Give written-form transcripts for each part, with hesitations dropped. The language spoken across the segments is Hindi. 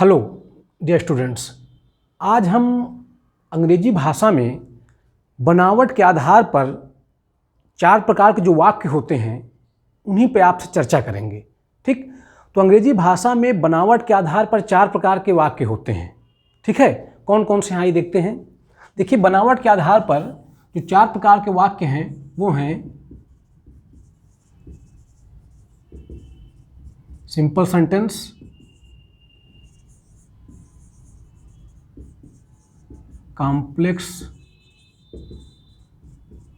हेलो डियर स्टूडेंट्स, आज हम अंग्रेजी भाषा में बनावट के आधार पर 4 प्रकार के जो वाक्य होते हैं उन्हीं पे आपसे चर्चा करेंगे। ठीक, तो अंग्रेजी भाषा में बनावट के आधार पर 4 प्रकार के वाक्य होते हैं। ठीक है, कौन कौन से हैं आइए देखते हैं। देखिए, बनावट के आधार पर जो 4 प्रकार के वाक्य हैं वो हैं simple sentence, complex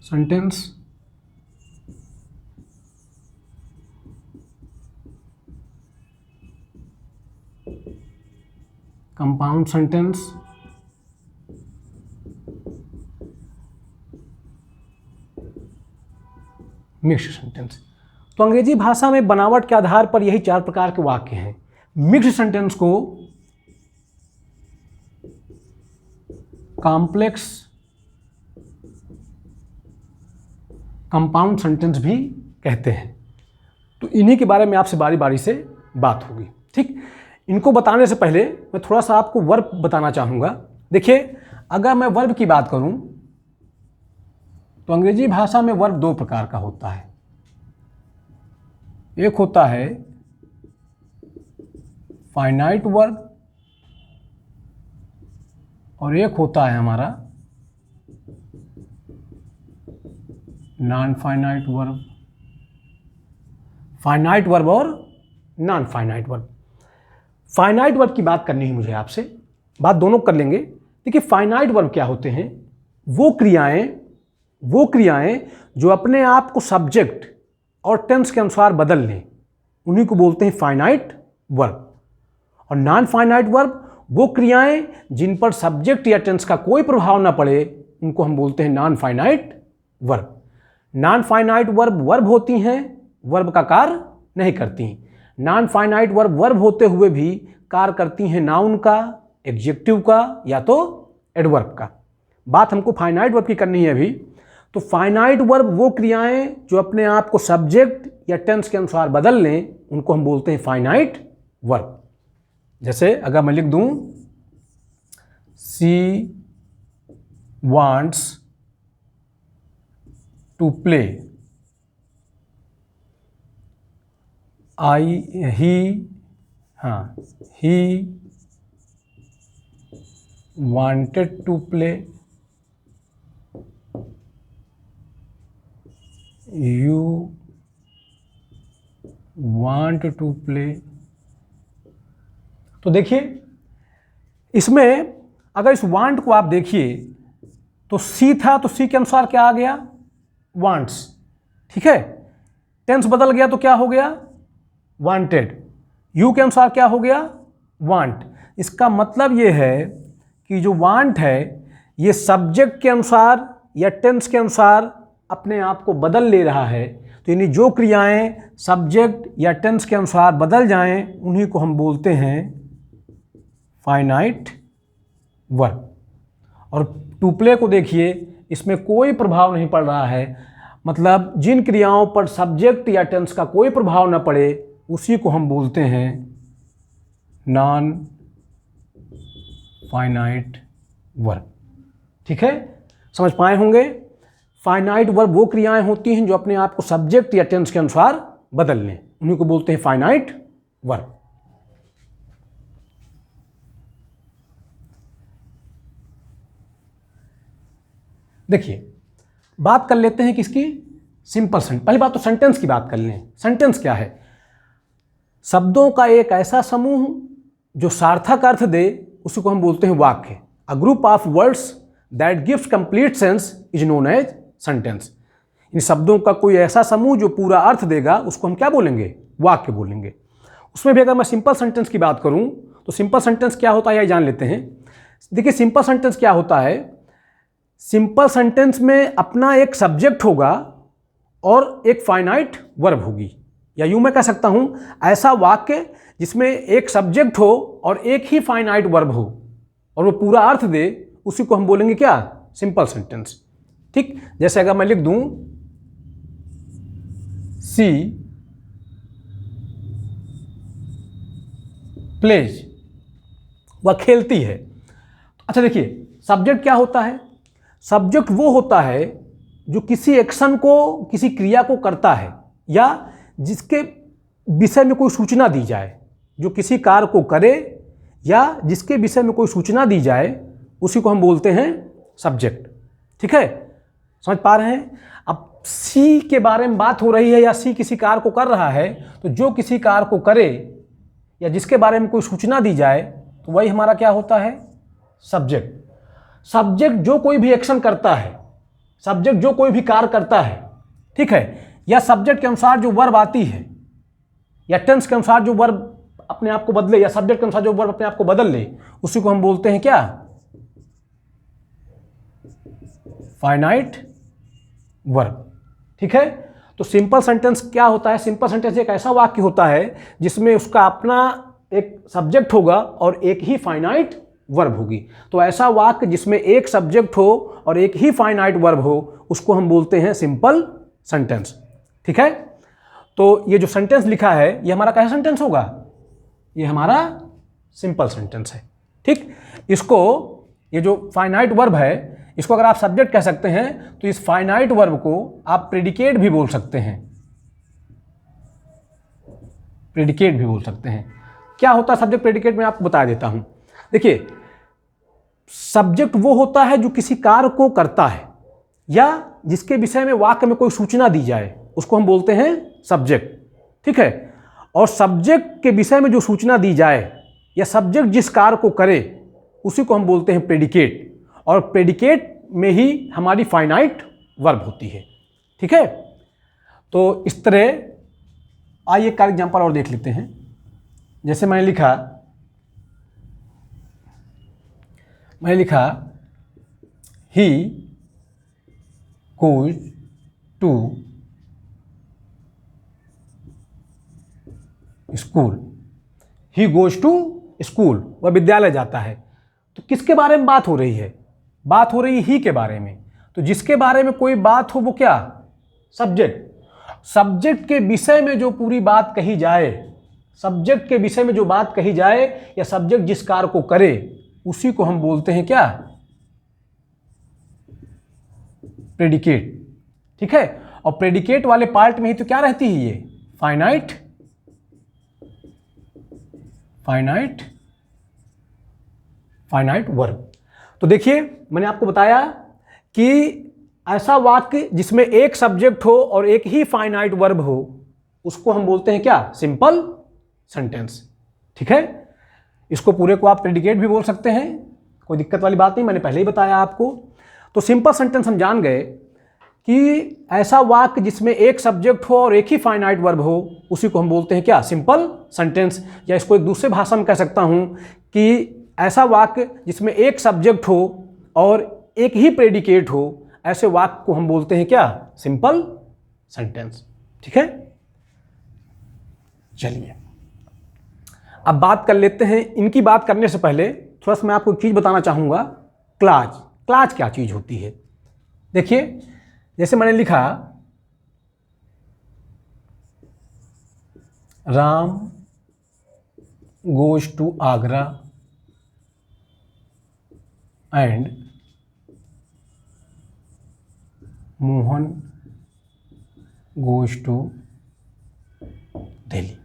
sentence, compound sentence, mixed sentence. तो अंग्रेजी भाषा में बनावट के आधार पर यही 4 प्रकार के वाक्य हैं। मिक्स्ड सेंटेंस को कॉम्प्लेक्स कंपाउंड सेंटेंस भी कहते हैं। तो इन्हीं के बारे में आपसे बारी बारी से बात होगी। ठीक, इनको बताने से पहले मैं थोड़ा सा आपको वर्ब बताना चाहूँगा। देखिए, अगर मैं वर्ब की बात करूँ तो अंग्रेजी भाषा में वर्ब 2 प्रकार का होता है। एक होता है फाइनाइट वर्ब और एक होता है हमारा non finite verb. Finite verb और non finite verb. Finite verb की बात करनी है मुझे आपसे, बात दोनों कर लेंगे। देखिए, फाइनाइट वर्ब क्या होते हैं? वो क्रियाएं जो अपने आप को सब्जेक्ट और टेंस के अनुसार बदल लें, उन्हीं को बोलते हैं फाइनाइट वर्ब। और नॉन फाइनाइट वर्ब वो क्रियाएं जिन पर सब्जेक्ट या टेंस का कोई प्रभाव ना पड़े, उनको हम बोलते हैं non finite verb. Non finite verb verb होती हैं, वर्ब का कार्य नहीं करती। नॉन फाइनाइट वर्ब वर्ब होते हुए भी कार्य करती हैं नाउन का, एडजेक्टिव का या तो एडवर्ब का। बात हमको फाइनाइट वर्ब की करनी है अभी। तो फाइनाइट वर्ब वो क्रियाएं जो अपने आप को सब्जेक्ट या टेंस के अनुसार बदल लें, उनको हम बोलते हैं फाइनाइट वर्ब। जैसे अगर मैं लिख दूं she wants to play, he wanted to play, you want to play। तो देखिए, इसमें अगर इस वांट को आप देखिए तो सी था, तो सी के अनुसार क्या आ गया? वांट्स। ठीक है, टेंस बदल गया तो क्या हो गया? वांटेड। यू के अनुसार क्या हो गया? वांट। इसका मतलब ये है कि जो वांट है ये सब्जेक्ट के अनुसार या टेंस के अनुसार अपने आप को बदल ले रहा है। तो यानी जो क्रियाएं सब्जेक्ट या टेंस के अनुसार बदल जाएं, उन्हीं को हम बोलते हैं फाइनाइट वर्ब। और टू प्ले को देखिए, इसमें कोई प्रभाव नहीं पड़ रहा है, मतलब जिन क्रियाओं पर सब्जेक्ट या टेंस का कोई प्रभाव न पड़े, उसी को हम बोलते हैं नॉन फाइनाइट वर्ब। ठीक है, समझ पाए होंगे। फाइनाइट वर्ब वो क्रियाएं होती हैं जो अपने आप को सब्जेक्ट या टेंस के अनुसार बदल लें, उन्हीं को बोलते हैं फाइनाइट वर्ब। देखिए, बात कर लेते हैं किसकी? Simple sentence. पहली बात तो सेंटेंस की बात कर लें। सेंटेंस क्या है? शब्दों का एक ऐसा समूह जो सार्थक अर्थ दे, उसी को हम बोलते हैं वाक्य। A group of words that gives complete sense is known as sentence. इन शब्दों का कोई ऐसा समूह जो पूरा अर्थ देगा, उसको हम क्या बोलेंगे? वाक्य बोलेंगे। उसमें भी अगर मैं सिंपल सेंटेंस की बात करूं तो सिंपल सेंटेंस क्या होता है यह जान लेते हैं। देखिए, सिंपल सेंटेंस क्या होता है? सिंपल सेंटेंस में अपना एक सब्जेक्ट होगा और एक फाइनाइट वर्ब होगी, या यूं मैं कह सकता हूं ऐसा वाक्य जिसमें एक सब्जेक्ट हो और एक ही फाइनाइट वर्ब हो और वो पूरा अर्थ दे, उसी को हम बोलेंगे क्या? Simple sentence. ठीक, जैसे अगर मैं लिख दूं सी प्लेज, वह खेलती है। अच्छा देखिए, सब्जेक्ट क्या होता है? सब्जेक्ट वो होता है जो किसी एक्शन को, किसी क्रिया को करता है या जिसके विषय में कोई सूचना दी जाए, जो किसी कार्य को करे या जिसके विषय में कोई सूचना दी जाए, उसी को हम बोलते हैं सब्जेक्ट। ठीक है, समझ पा रहे हैं? अब सी के बारे में बात हो रही है या सी किसी कार्य को कर रहा है, तो जो किसी कार्य को करे या जिसके बारे में कोई सूचना दी जाए, तो वही हमारा क्या होता है? सब्जेक्ट। सब्जेक्ट जो कोई भी एक्शन करता है, सब्जेक्ट जो कोई भी कार्य करता है, ठीक है, या सब्जेक्ट के अनुसार जो वर्ब आती है या टेंस के अनुसार जो वर्ब अपने आप को बदले या सब्जेक्ट के अनुसार जो वर्ब अपने आप को बदल ले, उसी को हम बोलते हैं क्या? Finite verb. ठीक है, तो सिंपल सेंटेंस क्या होता है? सिंपल सेंटेंस एक ऐसा वाक्य होता है जिसमें उसका अपना एक सब्जेक्ट होगा और एक ही फाइनाइट वर्ब होगी। तो ऐसा वाक्य जिसमें एक सब्जेक्ट हो और एक ही फाइनाइट वर्ब हो, उसको हम बोलते हैं सिंपल सेंटेंस। ठीक है, तो ये जो सेंटेंस लिखा है, ये हमारा कैसा सेंटेंस होगा? ये हमारा सिंपल सेंटेंस है। ठीक, इसको, ये जो फाइनाइट वर्ब है, इसको अगर आप सब्जेक्ट कह सकते हैं, तो इस फाइनाइट वर्ब को आप प्रेडिकेट भी बोल सकते हैं। प्रेडिकेट भी बोल सकते हैं। क्या होता है सब्जेक्ट प्रेडिकेट, मैं आपको बता देता हूं। देखिए, सब्जेक्ट वो होता है जो किसी कार्य को करता है या जिसके विषय में वाक्य में कोई सूचना दी जाए, उसको हम बोलते हैं सब्जेक्ट। ठीक है, और सब्जेक्ट के विषय में जो सूचना दी जाए या सब्जेक्ट जिस कार्य को करे, उसी को हम बोलते हैं प्रेडिकेट। और प्रेडिकेट में ही हमारी फाइनाइट वर्ब होती है। ठीक है, तो इस तरह आइए एक एग्जांपल और देख लेते हैं। जैसे मैंने लिखा he goes to school. He goes to school, वह विद्यालय जाता है। तो किसके बारे में बात हो रही है? बात हो रही है ही के बारे में। तो जिसके बारे में कोई बात हो वो क्या? सब्जेक्ट। सब्जेक्ट के विषय में जो पूरी बात कही जाए, सब्जेक्ट के विषय में जो बात कही जाए या सब्जेक्ट जिस कार्य को करे, उसी को हम बोलते हैं क्या? प्रेडिकेट। ठीक है, और प्रेडिकेट वाले पार्ट में ही तो क्या रहती है? ये फाइनाइट वर्ब। तो देखिए, मैंने आपको बताया कि ऐसा वाक्य जिसमें एक सब्जेक्ट हो और एक ही फाइनाइट वर्ब हो, उसको हम बोलते हैं क्या? Simple sentence. ठीक है, इसको पूरे को आप प्रेडिकेट भी बोल सकते हैं, कोई दिक्कत वाली बात नहीं, मैंने पहले ही बताया आपको। तो सिंपल सेंटेंस हम जान गए कि ऐसा वाक्य जिसमें एक सब्जेक्ट हो और एक ही फाइनाइट वर्ब हो, उसी को हम बोलते हैं क्या? Simple sentence. या इसको एक दूसरे भाषा में कह सकता हूं कि ऐसा वाक्य जिसमें एक सब्जेक्ट हो और एक ही प्रेडिकेट हो, ऐसे वाक्य को हम बोलते हैं क्या? Simple sentence. ठीक है, चलिए अब बात कर लेते हैं। इनकी बात करने से पहले थोड़ा सा मैं आपको एक चीज़ बताना चाहूँगा। क्लाज। क्लाज क्या चीज़ होती है? देखिए, जैसे मैंने लिखा Ram goes to Agra and Mohan goes to Delhi.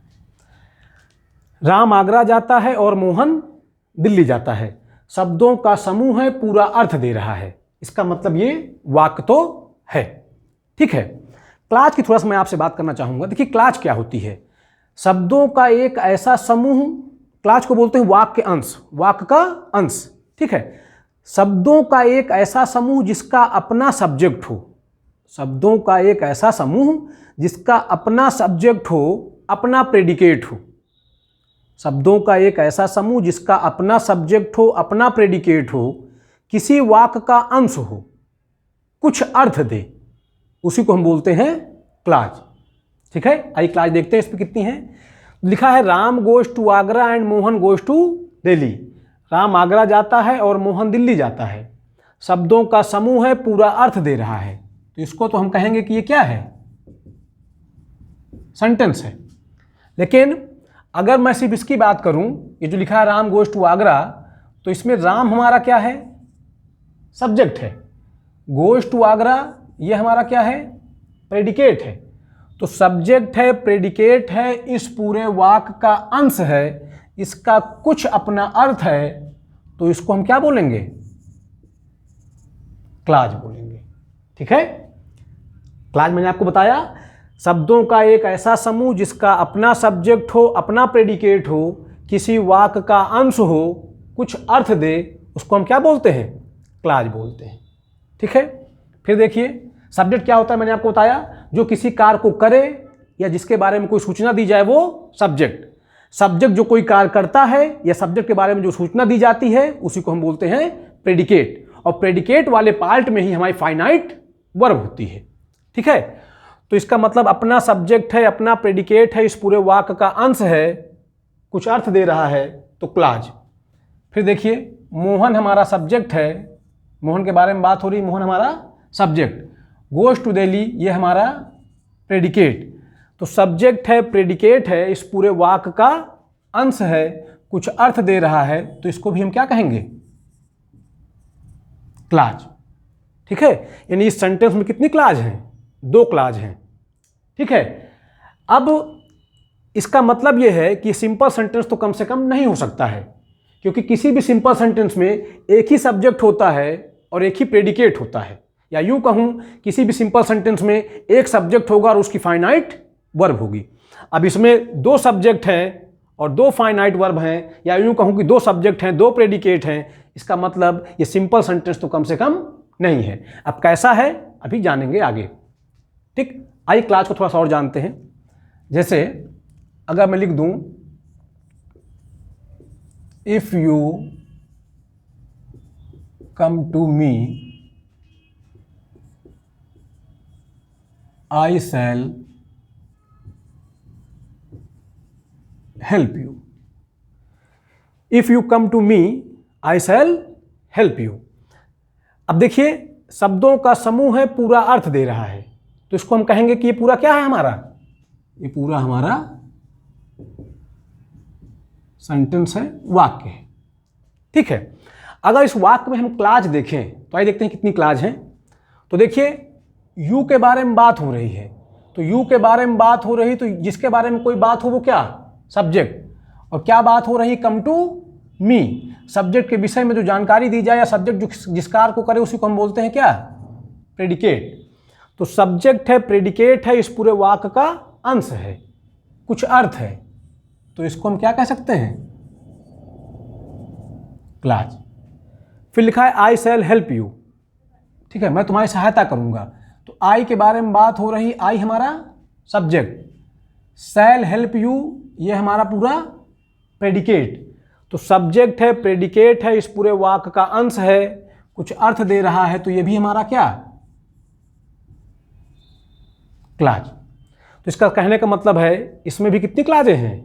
Ram Agra जाता है और मोहन दिल्ली जाता है। शब्दों का समूह है, पूरा अर्थ दे रहा है। इसका मतलब ये वाक्य तो है। ठीक है, क्लाज की थोड़ा सा मैं आपसे बात करना चाहूँगा। देखिए, क्लाज क्या होती है? शब्दों का एक ऐसा समूह, क्लाज को बोलते हैं वाक्य अंश, वाक्य का अंश। ठीक है, शब्दों का एक ऐसा समूह जिसका अपना सब्जेक्ट हो। शब्दों का एक ऐसा समूह जिसका अपना सब्जेक्ट हो, अपना प्रेडिकेट हो। शब्दों का एक ऐसा समूह जिसका अपना सब्जेक्ट हो, अपना प्रेडिकेट हो, किसी वाक्य का अंश हो, कुछ अर्थ दे, उसी को हम बोलते हैं क्लाज। ठीक है, आइए क्लाज देखते हैं। इस पर कितनी है? लिखा है Ram goes to Agra and Mohan goes to Delhi. Ram Agra जाता है और मोहन दिल्ली जाता है। शब्दों का समूह है, पूरा अर्थ दे रहा है। तो इसको तो हम कहेंगे कि ये क्या है? सेंटेंस है। लेकिन अगर मैं सिर्फ इसकी बात करूं, ये जो लिखा है राम गोज टू आगरा, तो इसमें राम हमारा क्या है? सब्जेक्ट है। गोज टू आगरा ये हमारा क्या है? प्रेडिकेट है। तो सब्जेक्ट है, प्रेडिकेट है, इस पूरे वाक्य का अंश है, इसका कुछ अपना अर्थ है, तो इसको हम क्या बोलेंगे? क्लाज बोलेंगे। ठीक है। क्लाज मैंने आपको बताया शब्दों का एक ऐसा समूह जिसका अपना सब्जेक्ट हो, अपना प्रेडिकेट हो, किसी वाक्य का अंश हो, कुछ अर्थ दे, उसको हम क्या बोलते हैं? क्लाज बोलते हैं। ठीक है। फिर देखिए सब्जेक्ट क्या होता है, मैंने आपको बताया जो किसी कार्य को करे या जिसके बारे में कोई सूचना दी जाए वो सब्जेक्ट। सब्जेक्ट जो कोई कार्य करता है या सब्जेक्ट के बारे में जो सूचना दी जाती है उसी को हम बोलते हैं प्रेडिकेट। और प्रेडिकेट वाले पार्ट में ही हमारी फाइनाइट वर्ब होती है। ठीक है। तो इसका मतलब अपना सब्जेक्ट है, अपना प्रेडिकेट है, इस पूरे वाक्य का अंश है, कुछ अर्थ दे रहा है, तो क्लाज। फिर देखिए मोहन हमारा सब्जेक्ट है, मोहन के बारे में बात हो रही, मोहन हमारा सब्जेक्ट। गोज टू दिल्ली ये हमारा प्रेडिकेट। तो सब्जेक्ट है, प्रेडिकेट है, इस पूरे वाक्य का अंश है, कुछ अर्थ दे रहा है, तो इसको भी हम क्या कहेंगे? क्लाज। ठीक है। यानी इस सेंटेंस में कितनी क्लाज हैं? 2 क्लाज हैं। ठीक है। अब इसका मतलब यह है कि सिंपल सेंटेंस तो कम से कम नहीं हो सकता है, क्योंकि किसी भी सिंपल सेंटेंस में एक ही सब्जेक्ट होता है और एक ही प्रेडिकेट होता है। या यूं कहूं किसी भी सिंपल सेंटेंस में एक सब्जेक्ट होगा और उसकी फाइनाइट वर्ब होगी। अब इसमें 2 सब्जेक्ट हैं और 2 फाइनाइट वर्ब हैं, या यूं कहूं कि 2 सब्जेक्ट हैं, 2 प्रेडिकेट हैं। इसका मतलब ये सिंपल सेंटेंस तो कम से कम नहीं है। अब कैसा है अभी जानेंगे आगे। ठीक। आइए क्लाज को थोड़ा सा और जानते हैं। जैसे अगर मैं लिख दूं if you come to me I shall help you. If you come to me I shall help you. अब देखिए शब्दों का समूह है, पूरा अर्थ दे रहा है, तो इसको हम कहेंगे कि ये पूरा क्या है हमारा? ये पूरा हमारा सेंटेंस है, वाक्य है। ठीक है। अगर इस वाक्य में हम क्लाज देखें तो आइए देखते हैं कितनी क्लाज हैं। तो देखिए यू के बारे में बात हो रही है, तो यू के बारे में बात हो रही, तो जिसके बारे में कोई बात हो वो क्या? सब्जेक्ट। और क्या बात हो रही? कम टू मी। सब्जेक्ट के विषय में जो जानकारी दी जाए या सब्जेक्ट जो जिस कार्य को करे उसी को हम बोलते हैं क्या? प्रेडिकेट। तो सब्जेक्ट है, प्रेडिकेट है, इस पूरे वाक्य का अंश है, कुछ अर्थ है, तो इसको हम क्या कह सकते हैं? क्लाज। फिर लिखा है आई शैल हेल्प यू। ठीक है, मैं तुम्हारी सहायता करूंगा। तो आई के बारे में बात हो रही, आई हमारा सब्जेक्ट, शैल हेल्प यू ये हमारा पूरा प्रेडिकेट। तो सब्जेक्ट है, प्रेडिकेट है, इस पूरे वाक्य का अंश है, कुछ अर्थ दे रहा है, तो ये भी हमारा क्या? क्लाज। तो इसका कहने का मतलब है इसमें भी कितनी क्लाजें हैं?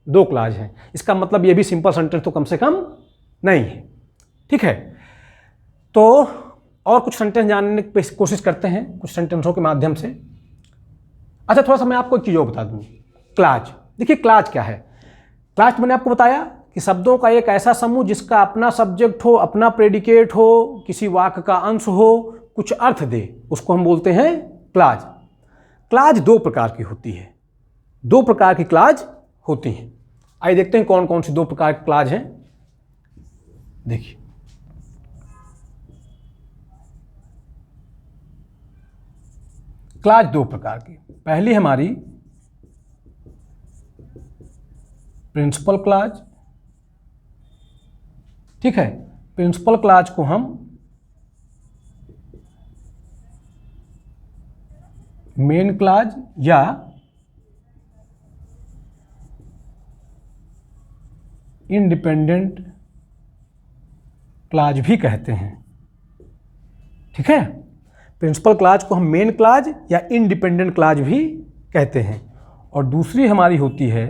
2 क्लाज हैं। इसका मतलब ये भी सिंपल सेंटेंस तो कम से कम नहीं है। ठीक है। तो और कुछ सेंटेंस जानने की कोशिश करते हैं कुछ सेंटेंसों के माध्यम से। अच्छा थोड़ा सा मैं आपको एक चीज़ और बता दूं। क्लाज, देखिए क्लाज क्या है। क्लाज मैंने आपको बताया कि शब्दों का एक ऐसा समूह जिसका अपना सब्जेक्ट हो, अपना प्रेडिकेट हो, किसी वाक्य का अंश हो, कुछ अर्थ दे, उसको हम बोलते हैं क्लाज। क्लाज 2 प्रकार की होती है, 2 प्रकार की क्लाज होती हैं। आइए देखते हैं कौन कौन सी 2 प्रकार की क्लाज हैं। देखिए क्लाज 2 प्रकार की। पहली हमारी प्रिंसिपल क्लाज। ठीक है, प्रिंसिपल क्लाज को हम मेन क्लाज या इंडिपेंडेंट क्लाज भी कहते हैं। ठीक है, प्रिंसिपल क्लाज को हम मेन क्लाज या इंडिपेंडेंट क्लाज भी कहते हैं। और दूसरी हमारी होती है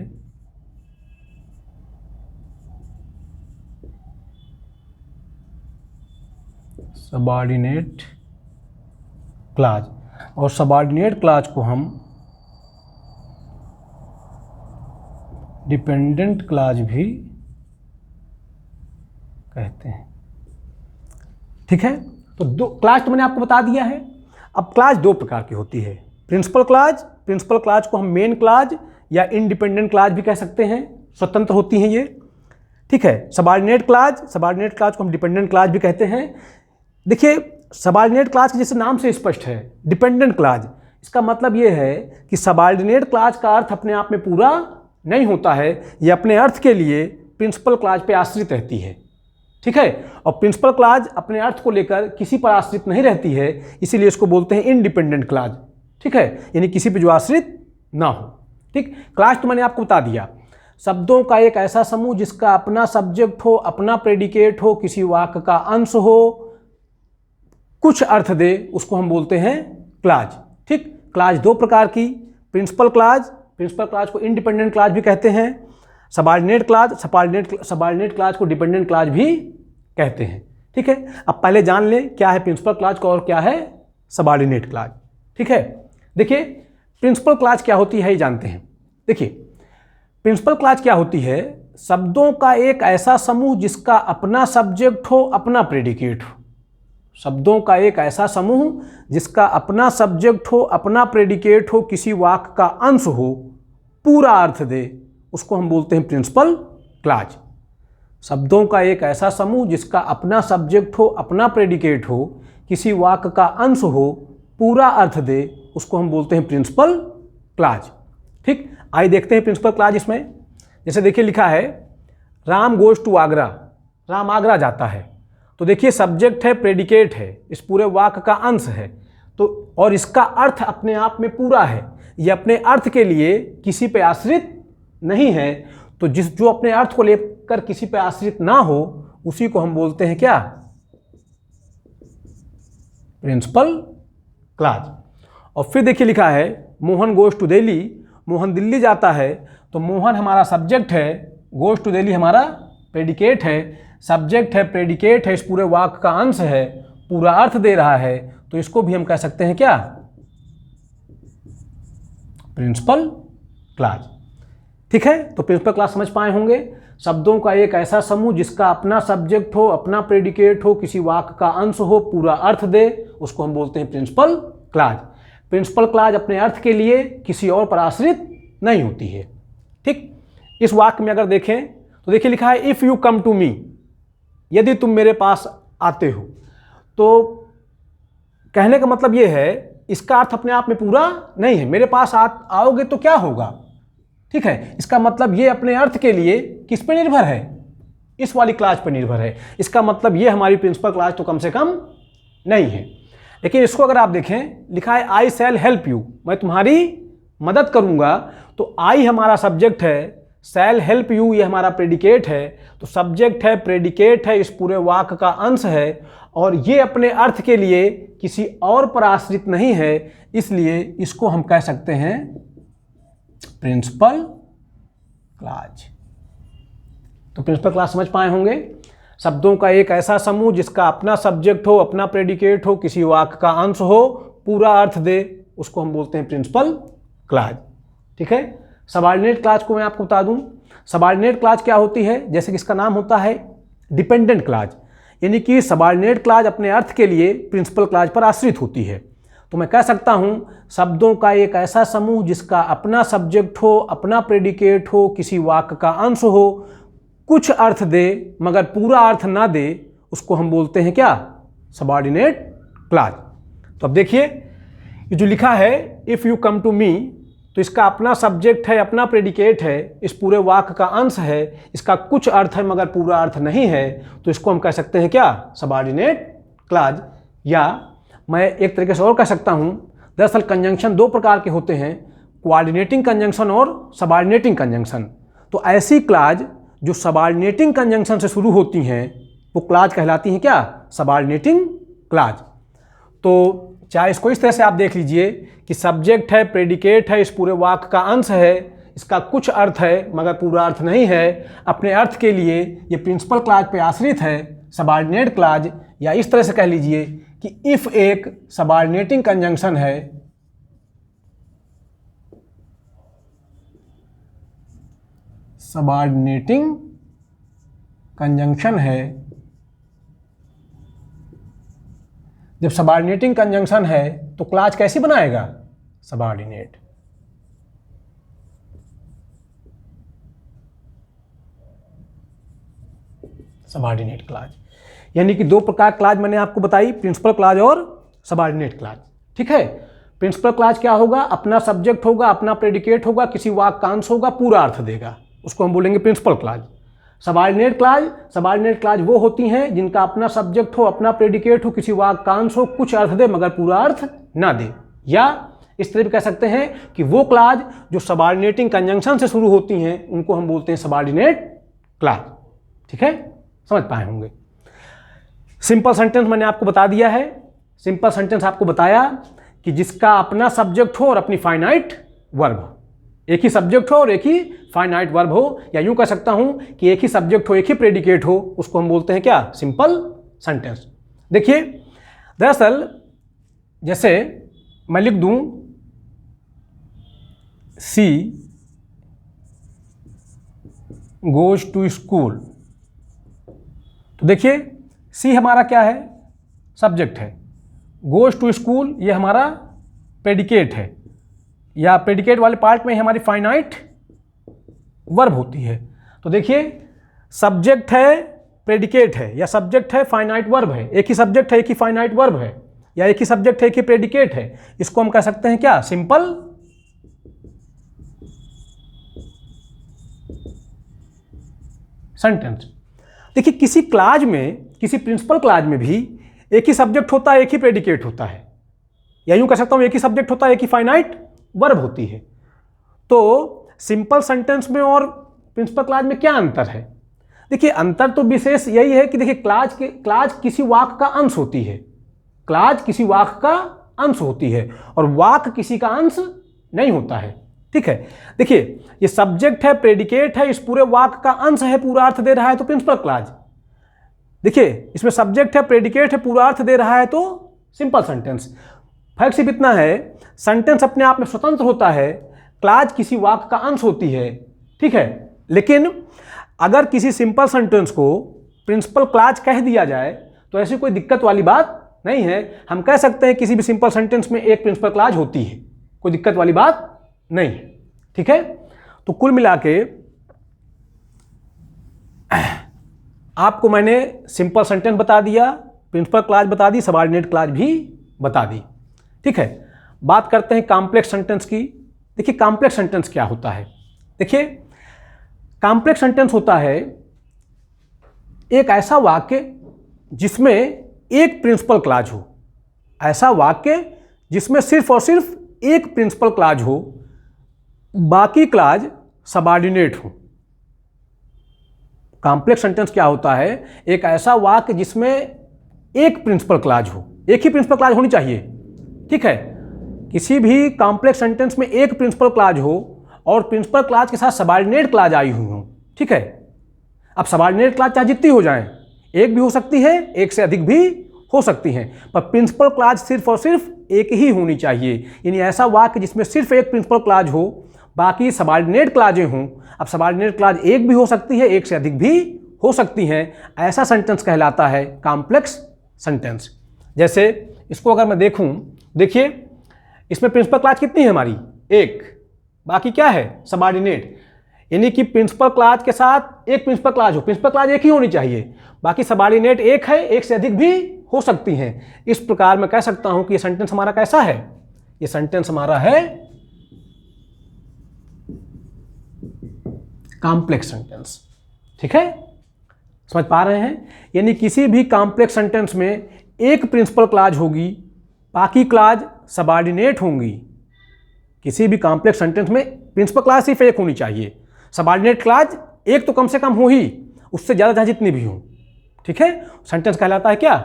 सबऑर्डिनेट क्लाज, और सबऑर्डिनेट क्लाज को हम डिपेंडेंट क्लाज भी कहते हैं। ठीक है, तो दो क्लास तो मैंने आपको बता दिया है। अब क्लास दो प्रकार की होती है, प्रिंसिपल क्लास। प्रिंसिपल क्लास को हम मेन क्लास या इंडिपेंडेंट क्लास भी कह सकते हैं, स्वतंत्र होती हैं ये। ठीक है, सबऑर्डिनेट क्लास को हम डिपेंडेंट क्लास भी कहते हैं। देखिए, सबऑर्डिनेट क्लास के जैसे नाम से स्पष्ट है, डिपेंडेंट क्लास, इसका मतलब ये है कि सबऑर्डिनेट क्लास का अर्थ अपने आप में पूरा नहीं होता है, ये अपने अर्थ के लिए प्रिंसिपल क्लास पे आश्रित रहती है। ठीक है, और प्रिंसिपल क्लास अपने अर्थ को लेकर किसी पर आश्रित नहीं रहती है, इसीलिए इसको बोलते हैं इंडिपेंडेंट क्लास। ठीक है, यानी किसी पे जो आश्रित ना हो। ठीक, क्लास तो मैंने आपको बता दिया, शब्दों का एक ऐसा समूह जिसका अपना सब्जेक्ट हो, अपना प्रेडिकेट हो, किसी वाक्य का अंश हो, कुछ अर्थ दे, उसको हम बोलते हैं क्लास। ठीक, क्लास दो प्रकार की, प्रिंसिपल क्लास को इंडिपेंडेंट क्लास भी कहते हैं, सबऑर्डिनेट क्लास को डिपेंडेंट क्लास भी कहते हैं। ठीक है, अब पहले जान लें क्या है प्रिंसिपल क्लास और क्या है सबऑर्डिनेट क्लास। ठीक है, देखिए प्रिंसिपल क्लास क्या होती है ये जानते हैं। देखिए प्रिंसिपल क्लास क्या होती है, शब्दों का एक ऐसा समूह जिसका अपना सब्जेक्ट हो, अपना प्रेडिकेट हो। शब्दों का एक ऐसा समूह जिसका अपना सब्जेक्ट हो, अपना प्रेडिकेट हो, किसी वाक्य का अंश हो, पूरा अर्थ दे, उसको हम बोलते हैं प्रिंसिपल क्लास। शब्दों का एक ऐसा समूह जिसका अपना सब्जेक्ट हो, अपना प्रेडिकेट हो, किसी वाक्य का अंश हो, पूरा अर्थ दे, उसको हम बोलते हैं प्रिंसिपल क्लास। ठीक, आइए देखते हैं प्रिंसिपल क्लास इसमें। जैसे देखिए लिखा है राम गोज टू आगरा, राम आगरा जाता है, तो देखिए सब्जेक्ट है, प्रेडिकेट है, इस पूरे वाक्य का अंश है, तो और इसका अर्थ अपने आप में पूरा है, ये अपने अर्थ के लिए किसी पे आश्रित नहीं है। तो जो अपने अर्थ को लेकर किसी पे आश्रित ना हो, उसी को हम बोलते हैं क्या, प्रिंसिपल क्लास। और फिर देखिए लिखा है मोहन गोज टू दिल्ली, मोहन दिल्ली जाता है, तो मोहन हमारा सब्जेक्ट है, गोज टू दिल्ली हमारा प्रेडिकेट है, सब्जेक्ट है, प्रेडिकेट है, इस पूरे वाक्य का अंश है, पूरा अर्थ दे रहा है, तो इसको भी हम कह सकते हैं क्या, प्रिंसिपल क्लास। ठीक है, तो प्रिंसिपल क्लास समझ पाए होंगे, शब्दों का एक ऐसा समूह जिसका अपना सब्जेक्ट हो, अपना प्रेडिकेट हो, किसी वाक्य का अंश हो, पूरा अर्थ दे, उसको हम बोलते हैं प्रिंसिपल क्लास। प्रिंसिपल क्लास अपने अर्थ के लिए किसी और पर आश्रित नहीं होती है। ठीक, इस वाक्य में अगर देखें तो देखिए लिखा है if you come to me, यदि तुम मेरे पास आते हो, तो कहने का मतलब ये है इसका अर्थ अपने आप में पूरा नहीं है, मेरे पास आओगे तो क्या होगा। ठीक है, इसका मतलब ये अपने अर्थ के लिए किस पे निर्भर है, इस वाली क्लास पे निर्भर है। इसका मतलब ये हमारी प्रिंसिपल क्लास तो कम से कम नहीं है। लेकिन इसको अगर आप देखें लिखा है आई शैल हेल्प यू, मैं तुम्हारी मदद करूंगा, तो आई हमारा सब्जेक्ट है, शैल हेल्प यू ये हमारा प्रेडिकेट है, तो सब्जेक्ट है, प्रेडिकेट है, इस पूरे वाक्य का अंश है, और ये अपने अर्थ के लिए किसी और पर आश्रित नहीं है, इसलिए इसको हम कह सकते हैं प्रिंसिपल क्लास। तो प्रिंसिपल क्लास समझ पाए होंगे, शब्दों का एक ऐसा समूह जिसका अपना सब्जेक्ट हो, अपना प्रेडिकेट हो, किसी वाक्य का अंश हो, पूरा अर्थ दे, उसको हम बोलते हैं प्रिंसिपल क्लास। ठीक है, सबऑर्डिनेट क्लास को मैं आपको बता दूं, सबऑर्डिनेट क्लास क्या होती है, जैसे कि इसका नाम होता है डिपेंडेंट क्लास, यानी कि सबऑर्डिनेट क्लास अपने अर्थ के लिए प्रिंसिपल क्लास पर आश्रित होती है। तो मैं कह सकता हूं शब्दों का एक ऐसा समूह जिसका अपना सब्जेक्ट हो, अपना प्रेडिकेट हो, किसी वाक्य का अंश हो, कुछ अर्थ दे मगर पूरा अर्थ ना दे, उसको हम बोलते हैं क्या, सबऑर्डिनेट क्लास। तो अब देखिए ये जो लिखा है if you come to me, तो इसका अपना सब्जेक्ट है, अपना प्रेडिकेट है, इस पूरे वाक्य का अंश है, इसका कुछ अर्थ है मगर पूरा अर्थ नहीं है, तो इसको हम कह सकते हैं क्या, सबऑर्डिनेट क्लास। या मैं एक तरीके से और कह सकता हूं, दरअसल कंजंक्शन दो प्रकार के होते हैं, कोऑर्डिनेटिंग कंजंक्शन और सबऑर्डिनेटिंग कंजंक्शन। तो ऐसी क्लास जो सबऑर्डिनेटिंग कंजंक्शन से शुरू होती हैं वो क्लास कहलाती हैं क्या, सबऑर्डिनेटिंग क्लास। तो चाहे इसको इस तरह से आप देख लीजिए कि सब्जेक्ट है, प्रेडिकेट है, इस पूरे वाक्य का अंश है, इसका कुछ अर्थ है मगर पूरा अर्थ नहीं है, अपने अर्थ के लिए ये प्रिंसिपल क्लास पे आश्रित है, सबऑर्डिनेट क्लास। या इस तरह से कह लीजिए कि इफ एक सबऑर्डिनेटिंग कंजंक्शन है, सबऑर्डिनेटिंग कंजंक्शन है जब सबऑर्डिनेटिंग कंजंक्शन है तो क्लॉज कैसी बनाएगा? सबऑर्डिनेट। सबऑर्डिनेट क्लॉज, यानी कि दो प्रकार क्लॉज मैंने आपको बताई, प्रिंसिपल क्लॉज और सबऑर्डिनेट क्लॉज। ठीक है, प्रिंसिपल क्लॉज क्या होगा? अपना सब्जेक्ट होगा, अपना प्रेडिकेट होगा, किसी वाक्यांश होगा, पूरा अर्थ देगा, उसको हम बोलेंगे प्रिंसिपल क्लॉज। सबऑर्डिनेट क्लॉज वो होती हैं जिनका अपना सब्जेक्ट हो, अपना प्रेडिकेट हो, किसी वाक्यांश हो, कुछ अर्थ दे मगर पूरा अर्थ ना दे। या इस तरह भी कह सकते हैं कि वो क्लॉज जो सबऑर्डिनेटिंग कंजंक्शन से शुरू होती हैं उनको हम बोलते हैं सबऑर्डिनेट क्लॉज। ठीक है, समझ पाए होंगे। सिंपल सेंटेंस मैंने आपको बता दिया है। सिंपल सेंटेंस आपको बताया कि जिसका अपना सब्जेक्ट हो और अपनी फाइनाइट वर्ब हो, एक ही सब्जेक्ट हो और एक ही फाइनाइट वर्ब हो, या यूं कह सकता हूं कि एक ही सब्जेक्ट हो, एक ही प्रेडिकेट हो, उसको हम बोलते हैं क्या? Simple sentence. देखिए, दरअसल जैसे मैं लिख दूं सी गोज टू स्कूल, तो देखिए सी हमारा क्या है? सब्जेक्ट है। गोज टू स्कूल ये हमारा प्रेडिकेट है, या प्रेडिकेट वाले पार्ट में हमारी फाइनाइट वर्ब होती है। तो देखिए सब्जेक्ट है, प्रेडिकेट है, या सब्जेक्ट है, फाइनाइट वर्ब है। एक ही सब्जेक्ट है, एक ही फाइनाइट वर्ब है, या एक ही सब्जेक्ट है, एक ही प्रेडिकेट है। इसको हम कह सकते हैं क्या? Simple sentence. देखिए किसी क्लॉज में, किसी प्रिंसिपल क्लॉज में भी एक ही सब्जेक्ट होता है, एक ही प्रेडिकेट होता है, या यूं कह सकता हूं एक ही सब्जेक्ट होता है, एक ही फाइनाइट वर्ब होती है। तो सिंपल सेंटेंस में और प्रिंसिपल क्लॉज में क्या अंतर है? देखिए अंतर तो विशेष यही है कि देखिए क्लॉज किसी वाक्य का अंश होती है, क्लॉज किसी वाक्य का अंश होती है और वाक्य किसी का अंश नहीं होता है। ठीक है, देखिए ये सब्जेक्ट है, प्रेडिकेट है, इस पूरे वाक्य का अंश है, पूरा अर्थ दे रहा है तो प्रिंसिपल क्लॉज। देखिए इसमें सब्जेक्ट है, प्रेडिकेट है, पूरा अर्थ दे रहा है तो सिंपल सेंटेंस। फर्क सिर्फ इतना है, सेंटेंस अपने आप में स्वतंत्र होता है, क्लॉज किसी वाक्य का अंश होती है। ठीक है, लेकिन अगर किसी सिंपल सेंटेंस को प्रिंसिपल क्लॉज कह दिया जाए तो ऐसी कोई दिक्कत वाली बात नहीं है। हम कह सकते हैं किसी भी सिंपल सेंटेंस में एक प्रिंसिपल क्लॉज होती है, कोई दिक्कत वाली बात नहीं है। ठीक है, तो कुल मिला के आपको मैंने सिंपल सेंटेंस बता दिया, प्रिंसिपल क्लॉज बता दी, सबऑर्डिनेट क्लॉज भी बता दी। ठीक है, बात करते हैं कॉम्प्लेक्स सेंटेंस की। देखिए कॉम्प्लेक्स सेंटेंस क्या होता है? देखिए कॉम्प्लेक्स सेंटेंस होता है एक ऐसा वाक्य जिसमें एक प्रिंसिपल क्लॉज हो, ऐसा वाक्य जिसमें सिर्फ और सिर्फ एक प्रिंसिपल क्लॉज हो, बाकी क्लॉज सबऑर्डिनेट हो। कॉम्प्लेक्स सेंटेंस क्या होता है? एक ऐसा वाक्य जिसमें एक प्रिंसिपल क्लॉज हो, एक ही प्रिंसिपल क्लॉज होनी चाहिए। ठीक है, किसी भी कॉम्प्लेक्स सेंटेंस में एक प्रिंसिपल क्लॉज हो और प्रिंसिपल क्लॉज के साथ सबऑर्डिनेट क्लॉज आई हुई हो। ठीक है, अब सबऑर्डिनेट क्लॉज चाहे जितनी हो जाएं, एक भी हो सकती है, एक से अधिक भी हो सकती हैं, पर प्रिंसिपल क्लॉज सिर्फ और सिर्फ एक ही होनी चाहिए। यानी ऐसा वाक्य जिसमें सिर्फ एक प्रिंसिपल क्लॉज हो, बाकी सबऑर्डिनेट क्लॉजें हों। अब सबऑर्डिनेट क्लॉज एक भी हो सकती है, एक से अधिक भी हो सकती हैं, ऐसा सेंटेंस कहलाता है कॉम्प्लेक्स सेंटेंस। जैसे इसको अगर मैं देखूं, देखिए इसमें प्रिंसिपल क्लॉज कितनी है हमारी? एक, बाकी क्या है? सबऑर्डिनेट। यानी कि प्रिंसिपल क्लॉज के साथ एक प्रिंसिपल क्लॉज हो, प्रिंसिपल क्लॉज एक ही होनी चाहिए, बाकी सबऑर्डिनेट एक है, एक से अधिक भी हो सकती हैं। इस प्रकार मैं कह सकता हूं कि ये सेंटेंस हमारा कैसा है? ये सेंटेंस हमारा है कॉम्प्लेक्स सेंटेंस। ठीक है, समझ पा रहे हैं? यानी किसी भी कॉम्प्लेक्स सेंटेंस में एक प्रिंसिपल क्लॉज होगी, बाकी क्लॉज सबऑर्डिनेट होंगी। किसी भी कॉम्प्लेक्स सेंटेंस में प्रिंसिपल क्लॉज सिर्फ एक होनी चाहिए, सबऑर्डिनेट क्लॉज एक तो कम से कम हो ही, उससे ज़्यादा चाहे जितनी भी हो। ठीक है, सेंटेंस कहलाता है क्या?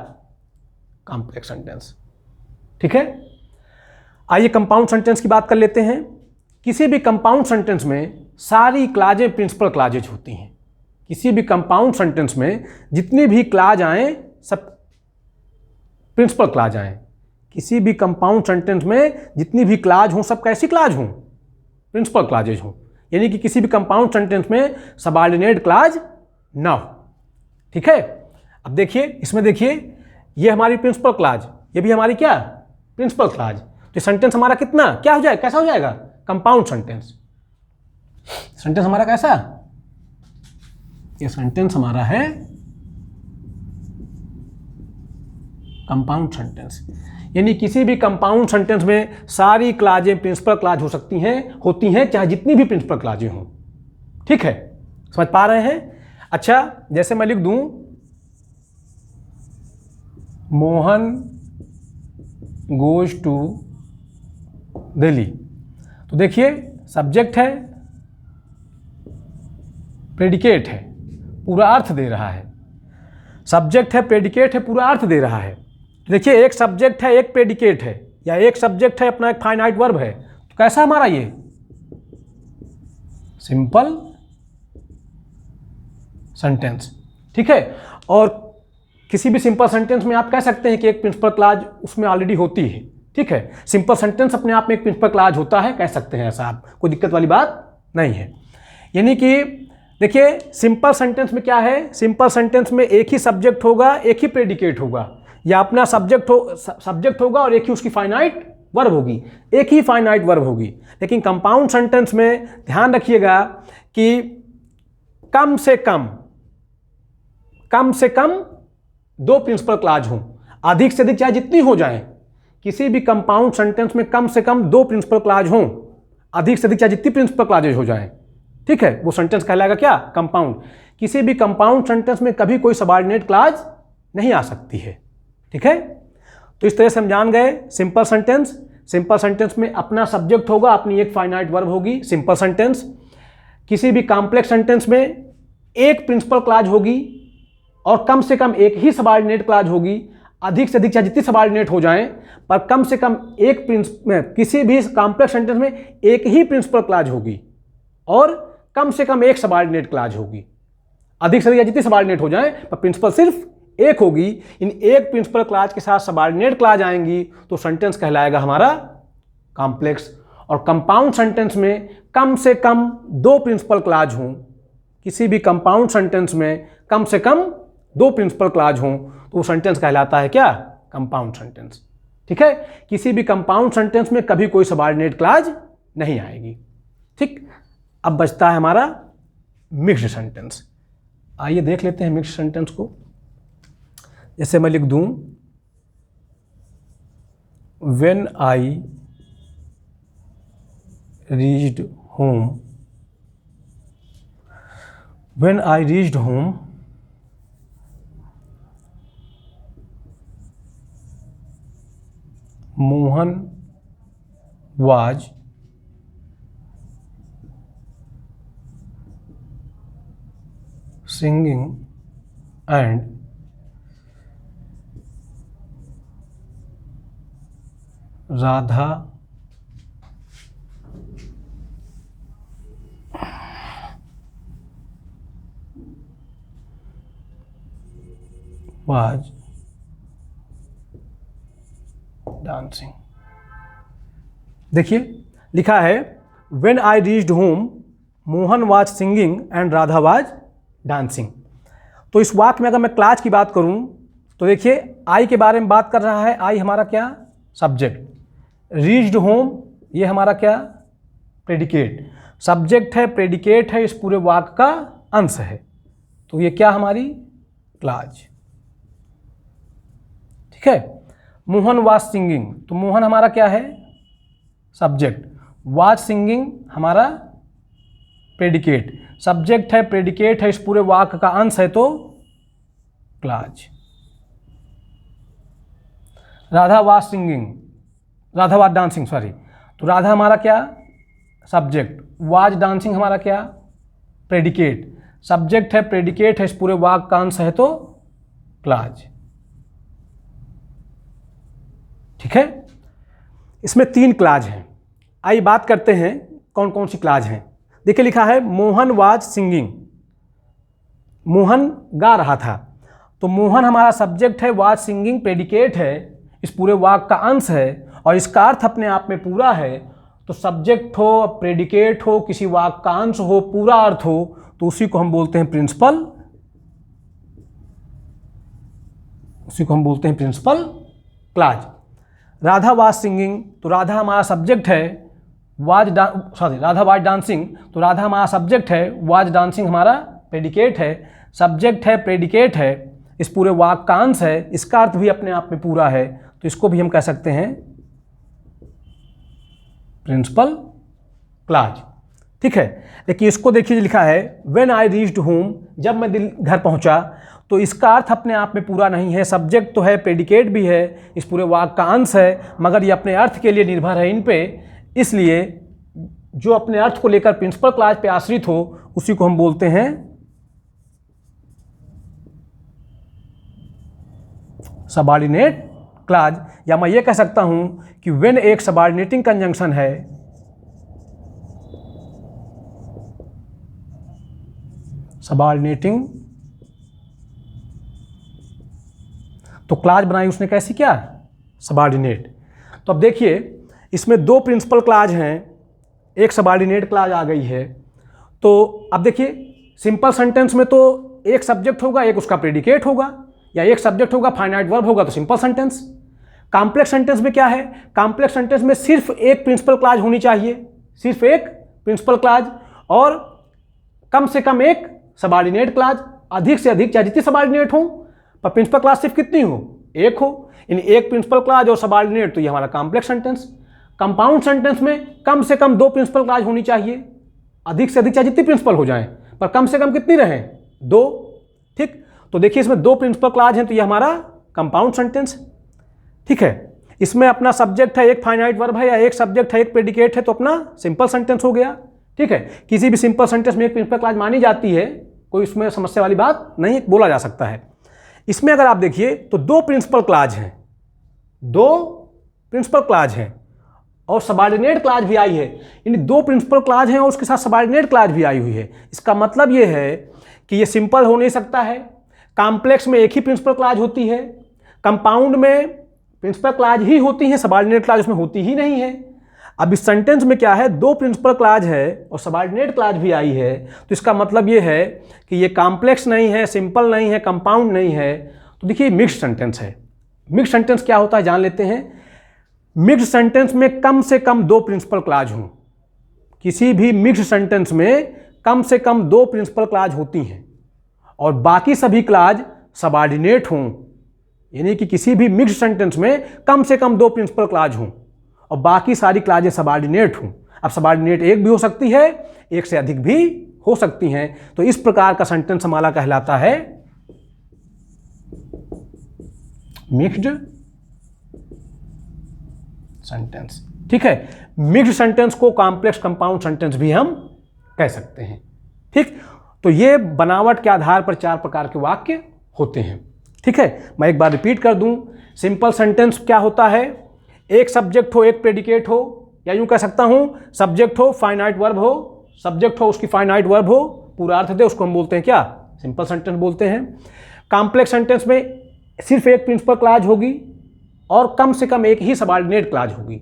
Complex sentence. ठीक है, आइए कंपाउंड सेंटेंस की बात कर लेते हैं। किसी भी कंपाउंड सेंटेंस में सारी क्लॉजें प्रिंसिपल क्लॉजेज होती हैं। किसी भी कंपाउंड सेंटेंस में जितनी भी क्लॉज आएँ सब प्रिंसिपल क्लॉज आएँ। किसी भी कंपाउंड सेंटेंस में जितनी भी क्लॉज हों सब कैसी क्लॉज हों? प्रिंसिपल क्लॉजेज हों। यानी कि किसी भी कंपाउंड सेंटेंस में सबऑर्डिनेट क्लॉज ना हो। ठीक है, अब देखिए इसमें, देखिए ये हमारी प्रिंसिपल क्लॉज, ये भी हमारी क्या, प्रिंसिपल क्लॉज। तो सेंटेंस हमारा कितना क्या हो जाएगा, कैसा हो जाएगा, कंपाउंड सेंटेंस। सेंटेंस हमारा कैसा, ये सेंटेंस हमारा है कंपाउंड सेंटेंस। यानी किसी भी कंपाउंड सेंटेंस में सारी क्लाजें प्रिंसिपल क्लाज हो सकती हैं, होती हैं, चाहे जितनी भी प्रिंसिपल क्लाजें हों। ठीक है, समझ पा रहे हैं। अच्छा, जैसे मैं लिख दूं मोहन गोज टू दिल्ली, तो देखिए सब्जेक्ट है, प्रेडिकेट है, पूरा अर्थ दे रहा है। सब्जेक्ट है, प्रेडिकेट है, पूरा अर्थ दे रहा है। तो देखिए एक सब्जेक्ट है, एक प्रेडिकेट है, या एक सब्जेक्ट है अपना एक फाइनाइट वर्ब है, तो कैसा हमारा ये सिंपल सेंटेंस। ठीक है, और किसी भी सिंपल सेंटेंस में आप कह सकते हैं कि एक प्रिंसिपल क्लॉज उसमें ऑलरेडी होती है। ठीक है, सिंपल सेंटेंस अपने आप में एक प्रिंसिपल क्लॉज होता है, कह सकते हैं ऐसा, आप कोई दिक्कत वाली बात नहीं है। यानी कि देखिए सिंपल सेंटेंस में क्या है, सिंपल सेंटेंस में एक ही सब्जेक्ट होगा, एक ही प्रेडिकेट होगा, या अपना सब्जेक्ट होगा और एक ही उसकी फाइनाइट वर्ब होगी, एक ही फाइनाइट वर्ब होगी। लेकिन कंपाउंड सेंटेंस में ध्यान रखिएगा कि कम से कम दो प्रिंसिपल क्लॉज हों, अधिक से अधिक चाहे जितनी हो जाए। किसी भी कंपाउंड सेंटेंस में कम से कम दो प्रिंसिपल क्लॉज हों, अधिक से अधिक चाहे जितनी प्रिंसिपल क्लॉजेज हो जाएं। ठीक है, वो सेंटेंस कहलाएगा क्या, कंपाउंड। किसी भी कंपाउंड सेंटेंस में कभी कोई सबऑर्डिनेट क्लॉज नहीं आ सकती है। ठीक है, तो इस तरह से हम जान गए सिंपल सेंटेंस। सिंपल सेंटेंस में अपना सब्जेक्ट होगा, अपनी एक फाइनाइट वर्ब होगी, सिंपल सेंटेंस। किसी भी कॉम्प्लेक्स सेंटेंस में एक प्रिंसिपल क्लॉज होगी और कम से कम एक ही सबऑर्डिनेट क्लॉज होगी, अधिक से अधिक चाहे जितनी सबऑर्डिनेट हो जाएं, पर कम से कम एक किसी भी कॉम्प्लेक्स सेंटेंस में एक ही प्रिंसिपल क्लॉज होगी और कम से कम एक सबऑर्डिनेट क्लॉज होगी। अधिक से अधिक जितनी सबऑर्डिनेट हो जाएं, पर प्रिंसिपल सिर्फ एक होगी। इन एक प्रिंसिपल क्लॉज के साथ सबऑर्डिनेट क्लॉज आएंगी तो सेंटेंस कहलाएगा हमारा कॉम्प्लेक्स। और कंपाउंड सेंटेंस में कम से कम दो प्रिंसिपल क्लॉज हों, किसी भी कंपाउंड सेंटेंस में कम से कम दो प्रिंसिपल क्लॉज हों तो वो सेंटेंस कहलाता है क्या, कंपाउंड सेंटेंस। ठीक है, किसी भी कंपाउंड सेंटेंस में कभी कोई सबऑर्डिनेट क्लॉज नहीं आएगी। ठीक, अब बचता है हमारा मिक्स्ड सेंटेंस। आइए देख लेते हैं मिक्स्ड सेंटेंस को। जैसे मैं लिख दूं when I reached home, when I reached home Mohan was singing and Radha was dancing। देखिए लिखा है When I reached home, Mohan was singing and Radha was dancing. तो इस वाक्य में अगर मैं क्लॉज की बात करूं तो देखिए आई के बारे में बात कर रहा है। आई हमारा क्या, सब्जेक्ट। रीच्ड होम ये हमारा क्या, प्रेडिकेट। सब्जेक्ट है, प्रेडिकेट है, इस पूरे वाक्य का अंश है, तो ये क्या हमारी क्लॉज। ठीक है, मोहन वाज सिंगिंग, तो मोहन हमारा क्या है, सब्जेक्ट। वाज सिंगिंग हमारा प्रेडिकेट। सब्जेक्ट है, प्रेडिकेट है, इस पूरे वाक्य का अंश है, तो clause. Radha was singing, Radha was dancing, sorry, तो राधा हमारा क्या, सब्जेक्ट। वाज डांसिंग हमारा क्या, प्रेडिकेट। सब्जेक्ट है, प्रेडिकेट है, इस पूरे वाक्य का अंश है, तो क्लॉज। ठीक है, इसमें 3 क्लॉज हैं। आइए बात करते हैं कौन कौन सी क्लॉज हैं। देखिए लिखा है मोहन वाज सिंगिंग, मोहन गा रहा था, तो मोहन हमारा सब्जेक्ट है, वाज सिंगिंग प्रेडिकेट है, इस पूरे वाक्य का अंश है और इसका अर्थ अपने आप में पूरा है। तो सब्जेक्ट हो, प्रेडिकेट हो, किसी वाक्य का अंश हो, पूरा अर्थ हो, तो उसी को हम बोलते हैं प्रिंसिपल, उसी को हम बोलते हैं principal clause. Radha was singing, तो राधा हमारा सब्जेक्ट है, राधा वाज डांसिंग, तो राधा हमारा सब्जेक्ट है, वाज डांसिंग हमारा प्रेडिकेट है। सब्जेक्ट है, प्रेडिकेट है, इस पूरे वाक्यांश है, इसका अर्थ भी अपने आप में पूरा है, तो इसको भी हम कह सकते हैं प्रिंसिपल क्लाज। ठीक है, लेकिन इसको देखिए लिखा है व्हेन आई रीच्ड होम, जब मैं घर पहुंचा, तो इसका अर्थ अपने आप में पूरा नहीं है। सब्जेक्ट तो है, प्रेडिकेट भी है, इस पूरे वाक्यांश है, मगर ये अपने अर्थ के लिए निर्भर है इन पे, इसलिए जो अपने अर्थ को लेकर प्रिंसिपल क्लाज पे आश्रित हो उसी को हम बोलते हैं सबऑर्डिनेट क्लाज। या मैं ये कह सकता हूं कि व्हेन एक सबऑर्डिनेटिंग कंजंक्शन है, सबऑर्डिनेटिंग, तो क्लाज बनाई उसने कैसी, क्या, सबऑर्डिनेट। तो अब देखिए इसमें दो प्रिंसिपल क्लाज हैं, एक सबऑर्डिनेट क्लाज आ गई है। तो अब देखिए सिंपल सेंटेंस में तो एक सब्जेक्ट होगा, एक उसका प्रेडिकेट होगा, या एक सब्जेक्ट होगा, फाइनाइट वर्ब होगा, तो सिंपल सेंटेंस। कॉम्प्लेक्स सेंटेंस में क्या है, कॉम्प्लेक्स सेंटेंस में सिर्फ एक प्रिंसिपल क्लाज होनी चाहिए, सिर्फ एक प्रिंसिपल क्लाज, और कम से कम एक सबऑर्डिनेट क्लाज, अधिक से अधिक चाहे जितनी सबऑर्डिनेट हो, पर प्रिंसिपल क्लाज सिर्फ कितनी हो, एक हो। इन एक प्रिंसिपल क्लाज और सबऑर्डिनेट, तो ये हमारा कॉम्प्लेक्स सेंटेंस। कंपाउंड सेंटेंस में कम से कम दो प्रिंसिपल क्लाज होनी चाहिए, अधिक से अधिक चाहे जितनी प्रिंसिपल हो जाएं, पर कम से कम कितनी रहें, दो। ठीक, तो देखिए इसमें दो प्रिंसिपल क्लाज हैं, तो ये हमारा कंपाउंड सेंटेंस। ठीक है, इसमें अपना सब्जेक्ट है, एक फाइनाइट वर्ब है, या एक सब्जेक्ट है, एक प्रेडिकेट है, तो अपना सिंपल सेंटेंस हो गया। ठीक है, किसी भी सिंपल सेंटेंस में एक प्रिंसिपल क्लाज मानी जाती है, कोई इसमें समस्या वाली बात नहीं, बोला जा सकता है। इसमें अगर आप देखिए तो दो प्रिंसिपल क्लाज हैं, दो प्रिंसिपल क्लाज हैं, और सबऑर्डिनेट क्लाज भी आई है। इन दो प्रिंसिपल क्लाज हैं और उसके साथ सबऑर्डिनेट क्लाज भी आई हुई है। इसका मतलब ये है कि ये सिंपल हो नहीं सकता है। कॉम्प्लेक्स में एक ही प्रिंसिपल क्लाज होती है, कंपाउंड में प्रिंसिपल क्लाज ही होती है, सबऑर्डिनेट क्लाज उसमें होती ही नहीं है। अब इस सेंटेंस में क्या है, दो प्रिंसिपल क्लाज है और सबऑर्डिनेट क्लाज भी आई है, तो इसका मतलब ये है कि ये कॉम्प्लेक्स नहीं है, सिंपल नहीं है, कंपाउंड नहीं है। तो देखिए मिक्स्ड सेंटेंस है। मिक्स्ड सेंटेंस क्या होता है जान लेते हैं। मिक्स्ड सेंटेंस में कम से कम दो प्रिंसिपल क्लाज हों। किसी भी मिक्स्ड सेंटेंस में कम से कम दो प्रिंसिपल क्लाज होती हैं और बाकी सभी क्लाज सबऑर्डिनेट हों, यानी कि किसी भी मिक्स्ड सेंटेंस में कम से कम दो प्रिंसिपल क्लाज हों और बाकी सारी क्लाजें सबऑर्डिनेट हों। अब सबऑर्डिनेट एक भी हो सकती है, एक से अधिक भी हो सकती हैं। तो इस प्रकार का सेंटेंस हमारा कहलाता है मिक्स्ड सेंटेंस। ठीक है, मिक्स्ड सेंटेंस को कॉम्प्लेक्स कंपाउंड सेंटेंस भी हम कह सकते हैं। ठीक, तो ये बनावट के आधार पर चार प्रकार के वाक्य होते हैं। ठीक है, मैं एक बार रिपीट कर दूं। सिंपल सेंटेंस क्या होता है, एक सब्जेक्ट हो, एक प्रेडिकेट हो, या यूं कह सकता हूं सब्जेक्ट हो, फाइनाइट वर्ब हो, सब्जेक्ट हो, उसकी फाइनाइट वर्ब हो, पूरा अर्थ दे, उसको हम बोलते हैं क्या, सिंपल सेंटेंस बोलते हैं। कॉम्प्लेक्स सेंटेंस में सिर्फ एक प्रिंसिपल क्लाज होगी और कम से कम एक ही सबऑर्डिनेट क्लाज होगी।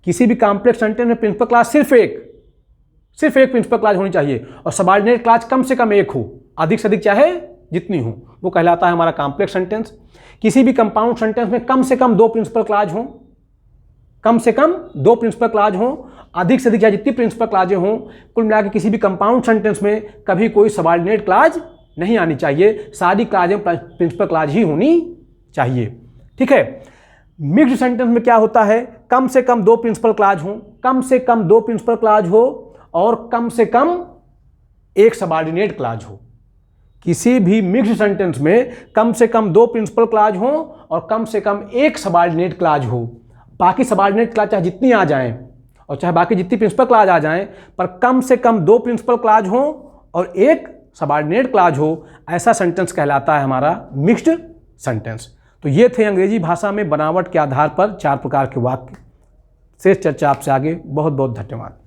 किसी भी कॉम्प्लेक्स सेंटेंस में प्रिंसिपल क्लाज सिर्फ एक प्रिंसिपल क्लाज होनी चाहिए और सबऑर्डिनेट क्लाज कम से कम एक हो, अधिक से अधिक चाहे जितनी हो, वो कहलाता है हमारा कॉम्प्लेक्स सेंटेंस। किसी भी कंपाउंड सेंटेंस में कम से कम दो प्रिंसिपल क्लाज हों, कम से कम दो प्रिंसिपल क्लाज हों, अधिक से अधिक चाहे जितनी प्रिंसिपल क्लाजें हों, कुल मिलाकर किसी भी कंपाउंड सेंटेंस में कभी कोई सबऑर्डिनेट क्लाज नहीं आनी चाहिए, सारी क्लाजें प्रिंसिपल क्लाज ही होनी चाहिए। ठीक है, मिक्स्ड सेंटेंस में क्या होता है, कम से कम दो प्रिंसिपल क्लाज हों, कम से कम दो प्रिंसिपल क्लाज हो और कम से कम एक सबऑर्डिनेट क्लाज हो। किसी भी मिक्स्ड सेंटेंस में कम से कम दो प्रिंसिपल क्लाज हो और कम से कम एक सबऑर्डिनेट क्लाज हो। बाकी सबऑर्डिनेट क्लाज चाहे जितनी आ जाएं और चाहे बाकी जितनी प्रिंसिपल क्लाज आ जाएं, पर कम से कम दो प्रिंसिपल क्लाज हो और एक सबऑर्डिनेट क्लाज हो, ऐसा सेंटेंस कहलाता है हमारा मिक्स्ड सेंटेंस। तो ये थे अंग्रेजी भाषा में बनावट के आधार पर चार प्रकार के वाक्य। शेष चर्चा आपसे आगे। बहुत बहुत धन्यवाद।